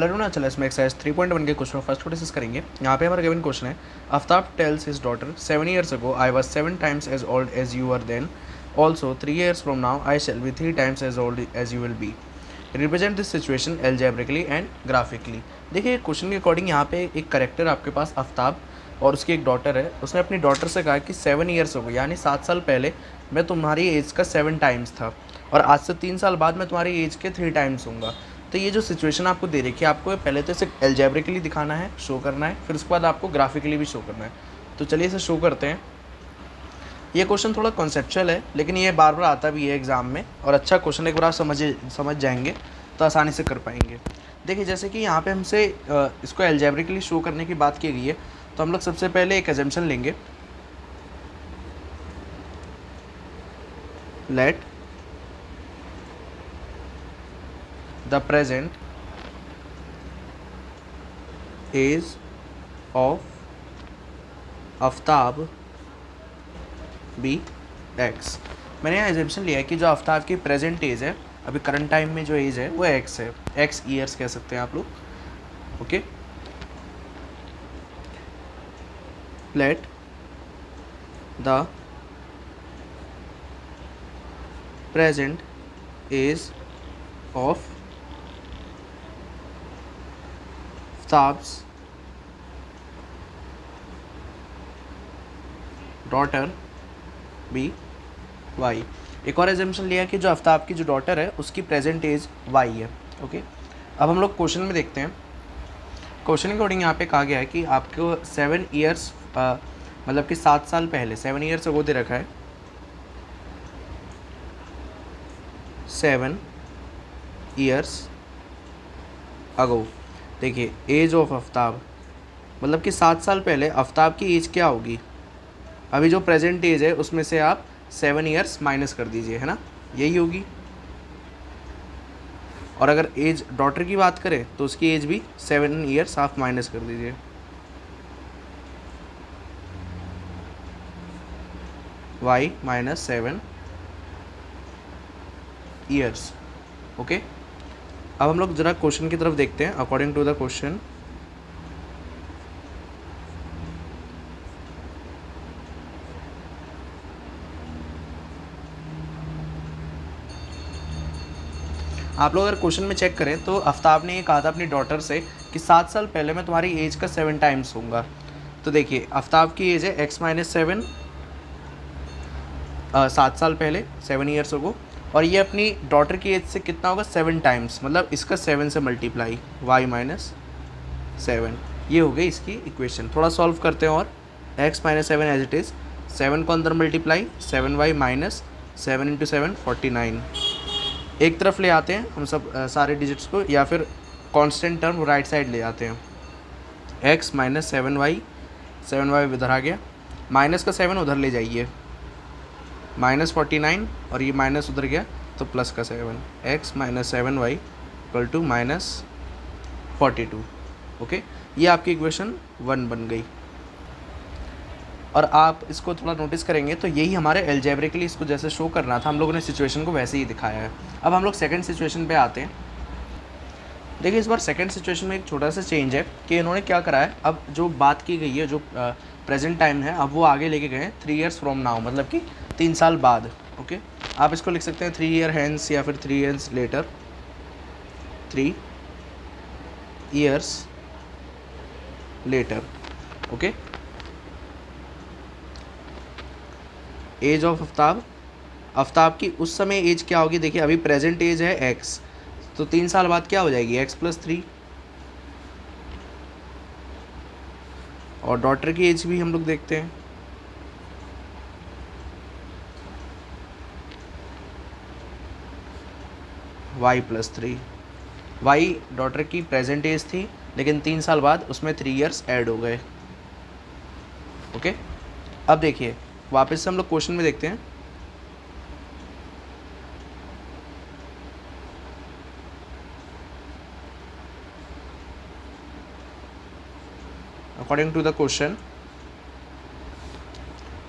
अरुणाचल इसमें एक्सरसाइज 3.1 के question first को डिस्कस करेंगे। यहाँ पे हमारा गिवन क्वेश्चन है, Aftab tales his daughter 7 years ago I was 7 times as old as you were then, also 3 years from now I shall be 3 times as old as you will be, represent this situation algebraically and graphically. देखिए question के according यहाँ पे एक character आपके पास आफ्ताब और उसकी एक daughter है। उसने अपनी डॉटर से कहा कि 7 years ago यानी 7 साल पहले मैं तुम्हारी एज का 7 times था और आज से 3 साल बाद मैं तुम्हारी एज के 3 times हूँगा। तो ये जो सिचुएशन आपको दे रखी है, आपको पहले तो इसे एल्जेब्रिकली दिखाना है, शो करना है, फिर उसके बाद आपको ग्राफिकली भी शो करना है। तो चलिए इसे शो करते हैं। ये क्वेश्चन थोड़ा कॉन्सेप्चुअल है, लेकिन ये बार बार आता भी है एग्ज़ाम में, और अच्छा क्वेश्चन, एक बार आप समझ जाएंगे तो आसानी से कर पाएंगे। देखिए जैसे कि यहाँ पे हमसे इसको एल्जेब्रिकली शो करने की बात की गई है, तो हम लोग सबसे पहले एक अजम्पशन लेंगे, let the present age of Aftab be x. मैंने यहाँ एजम्पशन लिया है कि जो आफ्ताब की प्रेजेंट एज है, अभी करंट टाइम में जो एज है वो एक्स है, एक्स ईयर्स कह सकते हैं आप लोग। Okay, let the present age of Aftab's daughter be y. एक और एजम्पशन लिया कि जो आफ्ताब की जो डॉटर है उसकी प्रेजेंट एज वाई है। ओके, अब हम लोग क्वेश्चन में देखते हैं। क्वेश्चन के अकॉर्डिंग यहाँ पे कहा गया है कि आपको 7 years मतलब कि 7 साल पहले, 7 years अगो दे रखा है, 7 years अगो। देखिए एज ऑफ आफ्ताब मतलब कि 7 साल पहले आफ्ताब की एज क्या होगी। अभी जो प्रेजेंट एज है उसमें से आप 7 years माइनस कर दीजिए, है ना, यही होगी। और अगर एज डॉटर की बात करें तो उसकी एज भी 7 years आप माइनस कर दीजिए। y minus 7 years। ओके, अब हम लोग जरा क्वेश्चन की तरफ देखते हैं। अकॉर्डिंग टू द क्वेश्चन, आप लोग अगर क्वेश्चन में चेक करें तो आफ्ताब ने ये कहा था अपनी डॉटर से कि 7 साल पहले मैं तुम्हारी एज का 7 times होऊंगा। तो देखिए आफ्ताब की एज है x माइनस 7, 7 साल पहले 7 years अगो, और ये अपनी डॉटर की एज से कितना होगा 7 times, मतलब इसका 7 से मल्टीप्लाई, y माइनस 7। ये हो गई इसकी इक्वेशन। थोड़ा सॉल्व करते हैं और x minus 7 as it is, 7 को अंदर मल्टीप्लाई, 7y माइनस 7 इंटू 7 49। एक तरफ ले आते हैं हम सब सारे डिजिट्स को, या फिर कांस्टेंट टर्म राइट साइड ले आते हैं। x माइनस 7y इधर आ गया, माइनस का 7 उधर ले जाइए, माइनस 49, और ये माइनस उधर गया तो प्लस का 7, x minus 7y equal to minus 42। Okay, ये आपकी इक्वेशन 1 बन गई। और आप इसको थोड़ा नोटिस करेंगे तो यही हमारे एल्जेब्रिकली इसको जैसे शो करना था, हम लोगों ने सिचुएशन को वैसे ही दिखाया है। अब हम लोग सेकंड सिचुएशन पे आते हैं। देखिए इस बार सेकंड सिचुएशन में एक छोटा सा चेंज है कि इन्होंने क्या करा है, अब जो बात की गई है, जो प्रेजेंट टाइम है, अब वो आगे लेके गए 3 years फ्रॉम नाउ, मतलब कि 3 साल बाद। ओके, आप इसको लिख सकते हैं 3 year hence या फिर 3 years later, 3 years later। Okay, age of Aftab, Aftab की उस समय एज क्या होगी। देखिए अभी प्रेजेंट एज है x, तो 3 साल बाद क्या हो जाएगी x प्लस 3, और डॉटर की एज भी हम लोग देखते हैं, y प्लस 3। y डॉटर की प्रेजेंट एज थी, लेकिन 3 साल बाद उसमें 3 years ऐड हो गए। ओके, अब देखिए वापस से हम लोग क्वेश्चन में देखते हैं। अकॉर्डिंग टू द क्वेश्चन,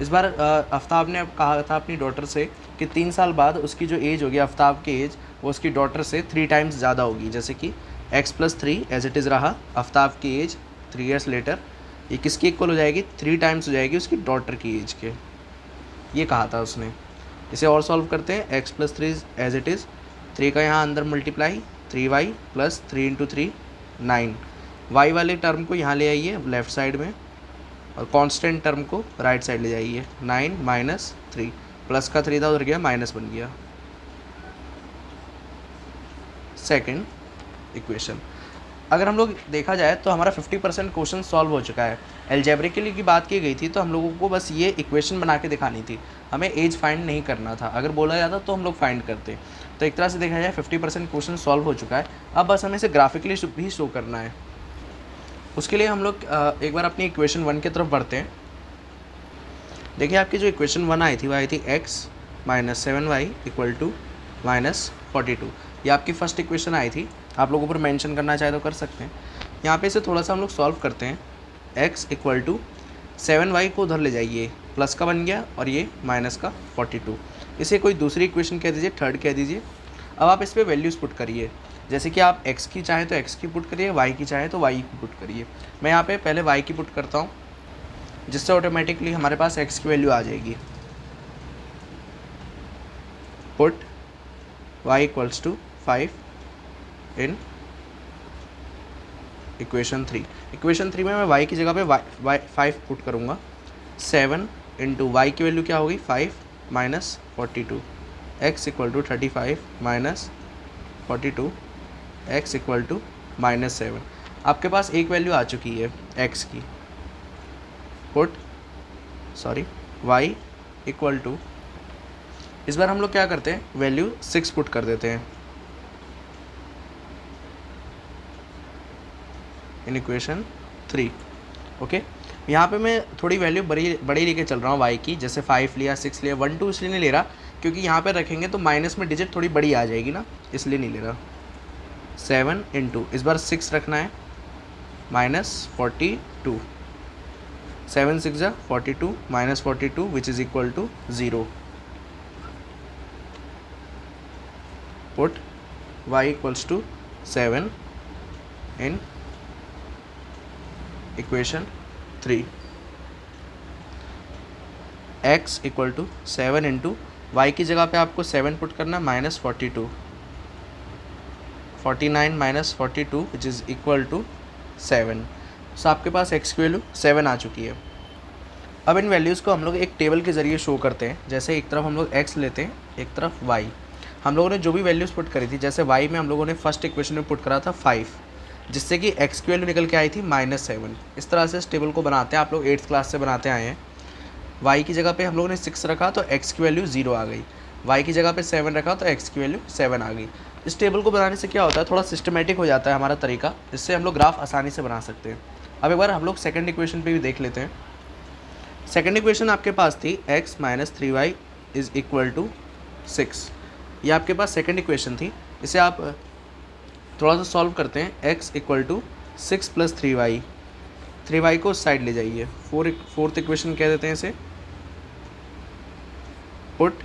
इस बार आफ्ताब ने कहा था अपनी डॉटर से कि 3 साल बाद उसकी जो एज होगी आफ्ताब की एज, वो उसकी डॉटर से 3 times ज़्यादा होगी। जैसे कि x plus 3 as it is रहा, आफ्ताब की एज 3 ईयर्स लेटर, ये किसकी इक्वल हो जाएगी, 3 टाइम्स हो जाएगी उसकी डॉटर की एज के, ये कहा था उसने। इसे और सॉल्व करते हैं, x plus 3 as it is, 3 का यहाँ अंदर multiply, 3y plus 3 into 3 9, y वाले टर्म को यहाँ ले आइए लेफ़्ट साइड में और कांस्टेंट टर्म को राइट साइड ले जाइए, 9 माइनस 3, प्लस का 3 था उधर गया माइनस बन गया। सेकंड इक्वेशन, अगर हम लोग देखा जाए तो हमारा 50% क्वेश्चन सॉल्व हो चुका है। एल्जेब्रिकली की बात की गई थी तो हम लोगों को बस ये इक्वेशन बना के दिखानी थी, हमें एज फाइंड नहीं करना था। अगर बोला जाता तो हम लोग फाइंड करते। तो एक तरह से देखा जाए 50% क्वेश्चन सॉल्व हो चुका है। अब बस हमें इसे ग्राफिकली भी शो करना है। उसके लिए हम लोग एक बार अपनी इक्वेशन 1 की तरफ बढ़ते हैं। देखिए आपकी जो इक्वेशन 1 आई थी वो आई थी x minus 7y equal to minus 42, ये आपकी फर्स्ट इक्वेशन आई थी। आप लोगों पर मेंशन करना चाहे तो कर सकते हैं। यहाँ पे इसे थोड़ा सा हम लोग सॉल्व करते हैं। x इक्वल टू 7y को उधर ले जाइए, प्लस का बन गया और ये माइनस का 42, इसे कोई दूसरी इक्वेशन कह दीजिए, थर्ड कह दीजिए। अब आप इस पर वैल्यूज़ पुट करिए, जैसे कि आप x की चाहे तो x की पुट करिए, y की चाहे तो y की पुट करिए। मैं यहाँ पे पहले y की पुट करता हूँ, जिससे ऑटोमेटिकली हमारे पास x की वैल्यू आ जाएगी। Put y equals to 5 in equation 3। Equation 3 में मैं y की जगह पे 5 पुट करूँगा। 7 इंटू वाई की वैल्यू क्या होगी 5 minus 42, x equal to 35 minus 42, x equal to minus 7। आपके पास एक वैल्यू आ चुकी है x की। पुट y इक्वल टू, इस बार हम लोग क्या करते हैं, वैल्यू 6 पुट कर देते हैं इन इक्वेशन 3। ओके, यहाँ पे मैं थोड़ी वैल्यू बड़ी लेके चल रहा हूँ y की, जैसे 5 लिया, 6 लिया, 1 2 इसलिए नहीं ले रहा क्योंकि यहाँ पे रखेंगे तो माइनस में डिजिट थोड़ी बड़ी आ जाएगी ना, इसलिए नहीं ले रहा। 7 इंटू, इस बार 6 रखना है, माइनस 42, 7 6 जा 42 minus 42 which is equal to 0। Put y equals to 7 in equation 3, x equal to 7 into y की जगह पे आपको 7 पुट करना, minus 42, 49 minus 42 which is equal to 7। So आपके पास x की वैल्यू 7 आ चुकी है। अब इन वैल्यूज़ को हम लोग एक टेबल के ज़रिए शो करते हैं। जैसे एक तरफ हम लोग x लेते हैं, एक तरफ y। हम लोगों ने जो भी वैल्यूज़ पुट करी थी, जैसे y में हम लोगों ने फर्स्ट इक्वेशन में पुट करा था 5, जिससे कि x की वैल्यू निकल के आई थी -7। इस तरह से इस टेबल को बनाते हैं, आप लोग 8th क्लास से बनाते आए हैं। y की जगह पे हम लोगों ने 6 रखा तो x की वैल्यू 0 आ गई, y की जगह पे 7 रखा तो x की वैल्यू 7 आ गई। इस टेबल को बनाने से क्या होता है, थोड़ा सिस्टमेटिक हो जाता है हमारा तरीका, जिससे हम लोग ग्राफ आसानी से बना सकते हैं। अब एक बार हम लोग सेकंड इक्वेशन पे भी देख लेते हैं। सेकंड इक्वेशन आपके पास थी x minus 3y is equal to 6, ये आपके पास सेकंड इक्वेशन थी। इसे आप थोड़ा सा सॉल्व करते हैं। x equal to 6 plus 3y को उस साइड ले जाइए, फोर्थ इक्वेशन कह देते हैं इसे। पुट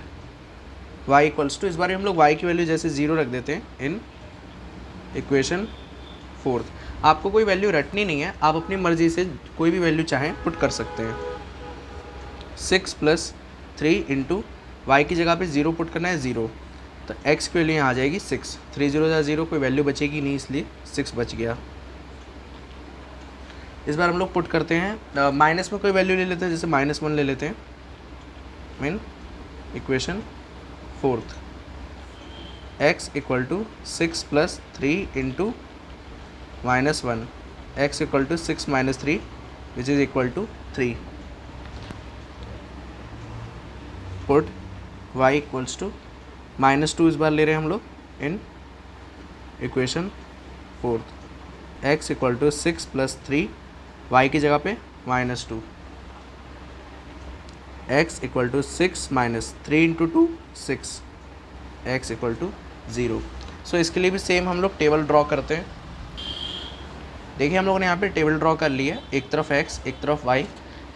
y इक्वल्स टू, इस बार हम लोग y की वैल्यू जैसे 0 रख देते हैं इन इक्वेशन 4। आपको कोई वैल्यू रटनी नहीं है, आप अपनी मर्ज़ी से कोई भी वैल्यू चाहें पुट कर सकते हैं। 6 प्लस 3 इंटू वाई की जगह पे 0 पुट करना है, 0, तो x की वैल्यू यहाँ आ जाएगी 6, 3 0 जा 0, कोई वैल्यू बचेगी नहीं इसलिए 6 बच गया। इस बार हम लोग पुट करते हैं, माइनस में कोई वैल्यू ले लेते हैं, जैसे -1 ले लेते हैं mean equation 4। x equal to 6 plus 3 into -1, x equal to 6 minus 3 which is equal to 3। Put y equals to -2, इस बार ले रहे हैं हम लोग in equation 4, x equal to 6 plus 3, y की जगह पे -2, x equal to 6 minus 3 into 2 6, x equal to 0। So इसके लिए भी सेम हम लोग टेबल ड्रॉ करते हैं। देखिए हम लोगों ने यहाँ पे टेबल ड्रॉ कर लिया, एक तरफ x एक तरफ y।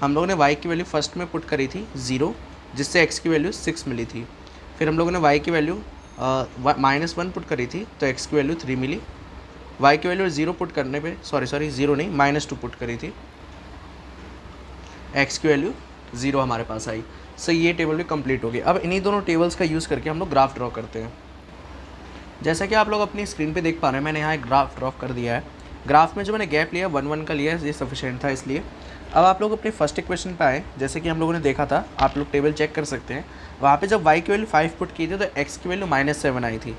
हम लोगों ने y की वैल्यू फर्स्ट में पुट करी थी 0, जिससे x की वैल्यू 6 मिली थी। फिर हम लोगों ने y की वैल्यू -1 पुट करी थी तो x की वैल्यू 3 मिली। वाई की वैल्यू 0 पुट करने पे, सॉरी 0 नहीं -2 पुट करी थी, एक्स की वैल्यू 0 हमारे पास आई। सो ये टेबल भी कंप्लीट हो गई। अब इन्हीं दोनों टेबल्स का यूज़ करके हम लोग ग्राफ ड्रॉ करते हैं। जैसा कि आप लोग अपनी स्क्रीन पे देख पा रहे हैं, मैंने यहाँ एक ग्राफ ड्रॉ कर दिया है। ग्राफ में जो मैंने गैप लिया 1 1 का लिया है, ये सफिशिएंट था इसलिए। अब आप लोग अपने फर्स्ट इक्वेशन पे आए, जैसे कि हम लोगों ने देखा था, आप लोग टेबल चेक कर सकते हैं। वहाँ पे जब y की वैल्यू 5 पुट की थी तो x की वैल्यू -7 आई थी।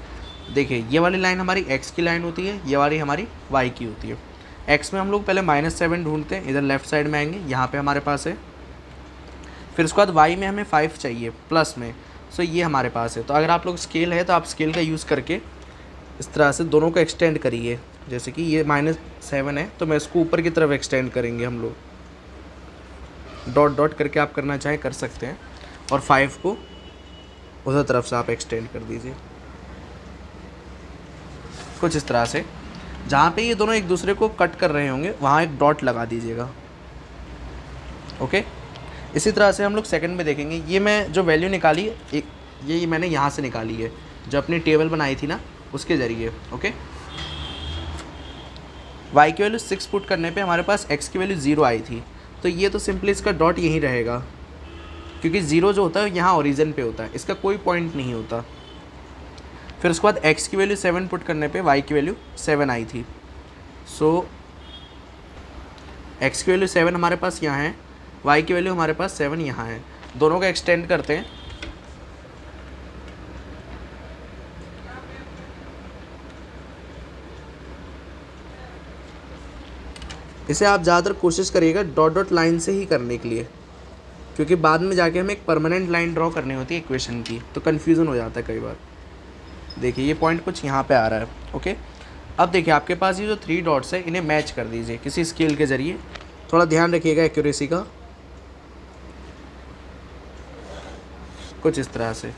देखिए ये वाली लाइन हमारी x की लाइन होती है, ये वाली हमारी y की होती है। x में हम लोग पहले -7 ढूंढते हैं, इधर लेफ्ट साइड में आएंगे, यहाँ पे हमारे पास है। फिर उसके बाद y में हमें 5 चाहिए प्लस में, सो ये हमारे पास है। तो अगर आप लोग स्केल है तो आप स्केल का यूज़ करके इस तरह से दोनों को एक्सटेंड करिए। जैसे कि ये -7 है तो मैं इसको ऊपर की तरफ एक्सटेंड करेंगे हम लोग, डॉट डॉट करके आप करना चाहें कर सकते हैं, और 5 को उधर तरफ से आप एक्सटेंड कर दीजिए कुछ इस तरह से। जहाँ पे ये दोनों एक दूसरे को कट कर रहे होंगे वहाँ एक डॉट लगा दीजिएगा। ओके, इसी तरह से हम लोग सेकंड में देखेंगे। ये मैं जो वैल्यू निकाली ये मैंने यहाँ से निकाली है, जो अपनी टेबल बनाई थी ना उसके ज़रिए। ओके, y की वैल्यू 6 पुट करने पे हमारे पास x की वैल्यू 0 आई थी, तो ये तो सिंपली इसका डॉट यहीं रहेगा, क्योंकि 0 जो होता है यहाँ ओरिजिन पे होता है, इसका कोई पॉइंट नहीं होता। फिर उसके बाद x की वैल्यू 7 पुट करने पे y की वैल्यू 7 आई थी। सो x की वैल्यू 7 हमारे पास यहाँ है, y की वैल्यू हमारे पास 7 यहाँ है। दोनों का एक्सटेंड करते हैं। इसे आप ज़्यादातर कोशिश करिएगा डॉट डॉट लाइन से ही करने के लिए, क्योंकि बाद में जाके हमें एक परमानेंट लाइन ड्रॉ करनी होती है इक्वेशन की, तो कन्फ्यूज़न हो जाता है कई बार। देखिए ये पॉइंट कुछ यहाँ पे आ रहा है। ओके, अब देखिए आपके पास ये जो 3 डॉट्स है इन्हें मैच कर दीजिए किसी स्केल के ज़रिए। थोड़ा ध्यान रखिएगा एक्यूरेसी का, कुछ इस तरह से।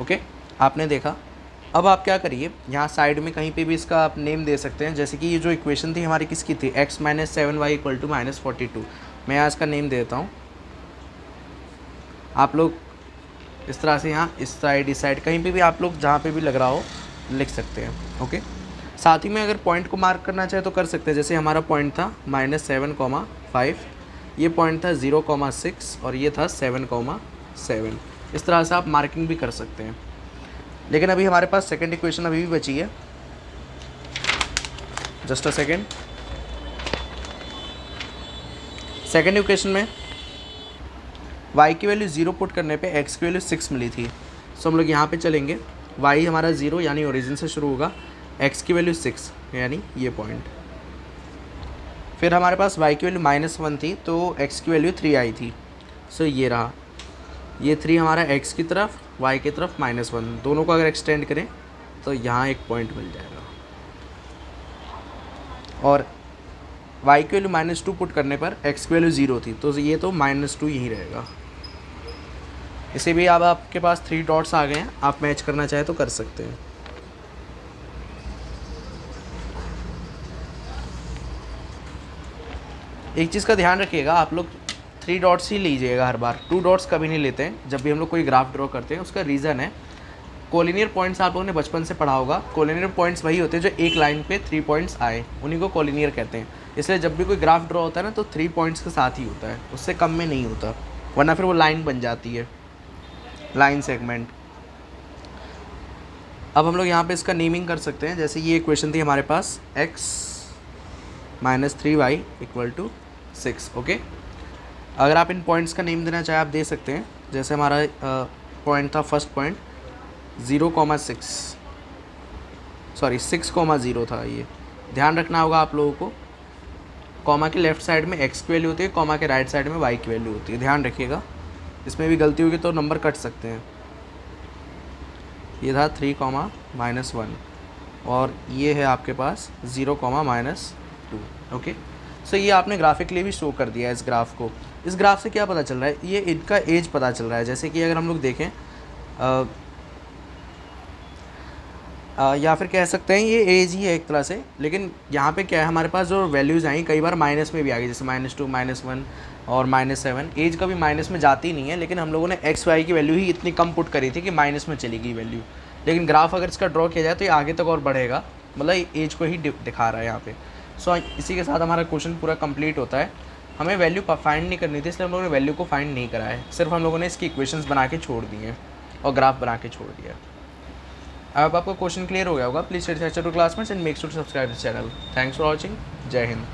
ओके, आपने देखा। अब आप क्या करिए, यहाँ साइड में कहीं पे भी इसका आप नेम दे सकते हैं। जैसे कि ये जो इक्वेशन थी हमारी किसकी थी, x - 7y = -42। मैं यहाँ इसका नेम देता हूँ। आप लोग इस तरह से यहाँ इस साइड कहीं पे भी आप लोग जहाँ पे भी लग रहा हो लिख सकते हैं। ओके, साथ ही में अगर पॉइंट को मार्क करना चाहे तो कर सकते हैं। जैसे हमारा पॉइंट था -7,5, ये पॉइंट था 0,6 और ये था 7,7। इस तरह से आप मार्किंग भी कर सकते हैं। लेकिन अभी हमारे पास सेकंड इक्वेशन अभी भी बची है, just a second. Second equation में y की वैल्यू 0 पुट करने पे x की वैल्यू 6 मिली थी। सो हम लोग यहाँ पे चलेंगे, y हमारा 0 यानी ओरिजिन से शुरू होगा, x की वैल्यू 6 यानी ये पॉइंट। फिर हमारे पास y की वैल्यू -1 थी तो x की वैल्यू 3 आई थी। सो ये रहा, ये 3 हमारा x की तरफ, y की तरफ -1, दोनों को अगर एक्सटेंड करें तो यहाँ एक पॉइंट मिल जाएगा। और y की वैल्यू -2 पुट करने पर x की वैल्यू 0 थी, तो ये तो -2 यहीं रहेगा। इसे भी अब आपके पास 3 डॉट्स आ गए हैं, आप मैच करना चाहे तो कर सकते हैं। एक चीज़ का ध्यान रखिएगा, आप लोग 3 डॉट्स ही लीजिएगा हर बार, 2 डॉट्स कभी नहीं लेते हैं जब भी हम लोग कोई ग्राफ ड्रॉ करते हैं। उसका रीज़न है, कोलिनियर पॉइंट्स आप लोगों ने बचपन से पढ़ा होगा। कोलिनियर पॉइंट्स वही होते हैं जो एक लाइन पे 3 पॉइंट्स आए, उन्हीं को कोलिनियर कहते हैं। इसलिए जब भी कोई ग्राफ ड्रॉ होता है ना तो 3 पॉइंट्स के साथ ही होता है, उससे कम में नहीं होता, वरना फिर वो लाइन बन जाती है, लाइन सेगमेंट। अब हम लोग यहाँ पे इसका नेमिंग कर सकते हैं। जैसे ये इक्वेशन थी हमारे पास, x - 3y = 6। ओके, अगर आप इन पॉइंट्स का नेम देना चाहें आप दे सकते हैं। जैसे हमारा पॉइंट था, फर्स्ट पॉइंट 6,0 था। ये ध्यान रखना होगा आप लोगों को। कॉमा के लेफ़्ट साइड में x की वैल्यू होती है, कॉमा के राइट साइड में y की वैल्यू होती है, ध्यान रखिएगा। इसमें भी गलती होगी तो नंबर कट सकते हैं। ये था 3,-1 और ये है आपके पास 0,-2। ओके, सो ये आपने ग्राफिकली भी शो कर दिया है इस ग्राफ को। इस ग्राफ से क्या पता चल रहा है, ये इनका एज पता चल रहा है। जैसे कि अगर हम लोग देखें या फिर कह सकते हैं ये एज ही है एक तरह से, लेकिन यहाँ पे क्या है, हमारे पास जो वैल्यूज़ आई कई बार माइनस में भी आ गई, जैसे -2, -1 और -7। एज कभी माइनस में जाती नहीं है, लेकिन हम लोगों ने x y की वैल्यू ही इतनी कम पुट करी थी कि माइनस में चली गई वैल्यू। लेकिन ग्राफ अगर इसका ड्रॉ किया जाए तो ये आगे तक और बढ़ेगा, मतलब एज को ही दिखा रहा है यहाँ पे। सो इसी के साथ हमारा क्वेश्चन पूरा कंप्लीट होता है। हमें वैल्यू फाइंड नहीं करनी थी, इसलिए हम लोगों ने वैल्यू को फाइंड नहीं करा है, सिर्फ हम लोगों ने इसकी इक्वेशंस बना के छोड़ दी हैं और ग्राफ बना के छोड़ दिया। अब आपको क्वेश्चन क्लियर हो गया होगा। Please share to classmates and make sure to subscribe this channel. Thanks for watching. जय हिंद।